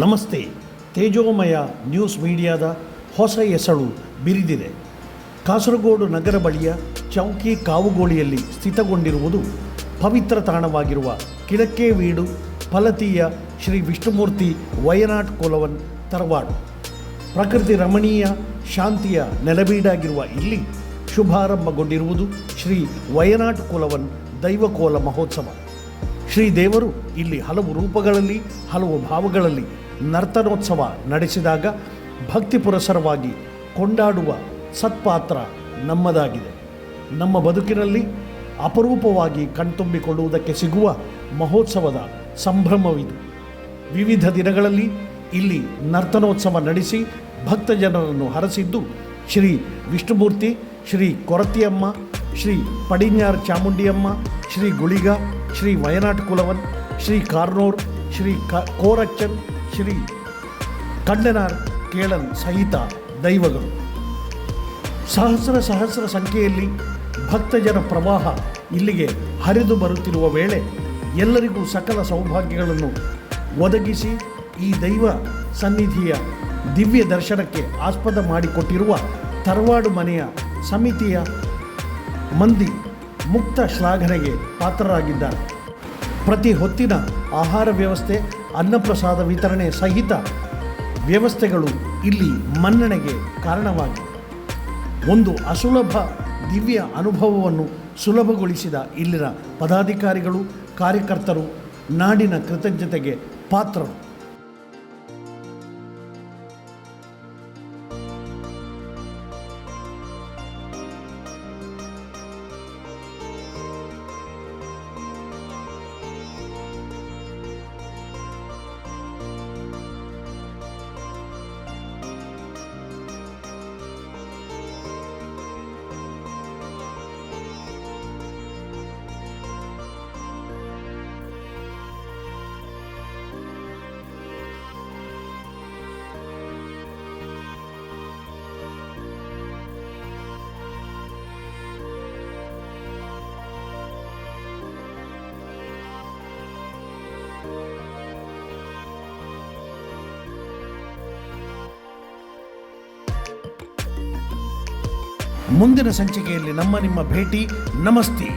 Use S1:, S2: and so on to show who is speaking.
S1: ನಮಸ್ತೆ. ತೇಜೋಮಯ ನ್ಯೂಸ್ ಮೀಡಿಯಾದ ಹೊಸ ಎಸಳು ಬಿರಿದಿದೆ. ಕಾಸರಗೋಡು ನಗರ ಬಳಿಯ ಚೌಕಿ ಕಾವುಗೋಳಿಯಲ್ಲಿ ಸ್ಥಿತಗೊಂಡಿರುವುದು ಪವಿತ್ರ ತಾಣವಾಗಿರುವ ಕಿಳಕ್ಕೆವೀಡು ಫಲತೀಯ ಶ್ರೀ ವಿಷ್ಣುಮೂರ್ತಿ ವಯನಾಡ್ ಕೊಲವನ್ ತರವಾಡು. ಪ್ರಕೃತಿ ರಮಣೀಯ ಶಾಂತಿಯ ನೆಲಬೀಡಾಗಿರುವ ಇಲ್ಲಿ ಶುಭಾರಂಭಗೊಂಡಿರುವುದು ಶ್ರೀ ವಯನಾಡ್ ಕೊಲವನ್ ದೈವಕೋಲ ಮಹೋತ್ಸವ. ಶ್ರೀದೇವರು ಇಲ್ಲಿ ಹಲವು ರೂಪಗಳಲ್ಲಿ ಹಲವು ಭಾವಗಳಲ್ಲಿ ನರ್ತನೋತ್ಸವ ನಡೆಸಿದಾಗ ಭಕ್ತಿ ಪುರಸರವಾಗಿ ಕೊಂಡಾಡುವ ಸತ್ಪಾತ್ರ ನಮ್ಮದಾಗಿದೆ. ನಮ್ಮ ಬದುಕಿನಲ್ಲಿ ಅಪರೂಪವಾಗಿ ಕಣ್ತುಂಬಿಕೊಳ್ಳುವುದಕ್ಕೆ ಸಿಗುವ ಮಹೋತ್ಸವದ ಸಂಭ್ರಮವಿದು. ವಿವಿಧ ದಿನಗಳಲ್ಲಿ ಇಲ್ಲಿ ನರ್ತನೋತ್ಸವ ನಡೆಸಿ ಭಕ್ತಜನರನ್ನು ಹರಸಿದ್ದು ಶ್ರೀ ವಿಷ್ಣುಮೂರ್ತಿ, ಶ್ರೀ ಕೊರತಿಯಮ್ಮ, ಶ್ರೀ ಪಡಿഞ്ഞാർ ಚಾಮುಂಡಿಯಮ್ಮ, ಶ್ರೀ ಗುಳಿಗ, ಶ್ರೀ ವಯನಾಡ್ ಕುಲವನ್, ಶ್ರೀ ಕಾರ್ನೂರ್, ಶ್ರೀ ಕೋರಚ್ಚನ್, ಶ್ರೀ ಕಂಡನಾರ್ ಕೇಳನ್ ಸಹಿತ ದೈವಗಳು. ಸಹಸ್ರ ಸಂಖ್ಯೆಯಲ್ಲಿ ಭಕ್ತಜನ ಪ್ರವಾಹ ಇಲ್ಲಿಗೆ ಹರಿದು ಬರುತ್ತಿರುವ ವೇಳೆ ಎಲ್ಲರಿಗೂ ಸಕಲ ಸೌಭಾಗ್ಯಗಳನ್ನು ಒದಗಿಸಿ ಈ ದೈವ ಸನ್ನಿಧಿಯ ದಿವ್ಯ ದರ್ಶನಕ್ಕೆ ಆಸ್ಪದ ಮಾಡಿಕೊಟ್ಟಿರುವ ತರವಾಡು ಮನೆಯ ಸಮಿತಿಯ ಮಂದಿ ಮುಕ್ತ ಶ್ಲಾಘನೆಗೆ ಪಾತ್ರರಾಗಿದ್ದಾರೆ. ಪ್ರತಿ ಹೊತ್ತಿನ ಆಹಾರ ವ್ಯವಸ್ಥೆ, ಅನ್ನಪ್ರಸಾದ ವಿತರಣೆ ಸಹಿತ ವ್ಯವಸ್ಥೆಗಳು ಇಲ್ಲಿ ಮನ್ನಣೆಗೆ ಕಾರಣವಾಗಿವೆ. ಒಂದು ಅಸುಲಭ ದಿವ್ಯ ಅನುಭವವನ್ನು ಸುಲಭಗೊಳಿಸಿದ ಇಲ್ಲಿನ ಪದಾಧಿಕಾರಿಗಳು, ಕಾರ್ಯಕರ್ತರು ನಾಡಿನ ಕೃತಜ್ಞತೆಗೆ ಪಾತ್ರರು. ಮುಂದಿನ ಸಂಚಿಕೆಯಲ್ಲಿ ನಿಮ್ಮ ಭೇಟಿ. ನಮಸ್ತೆ.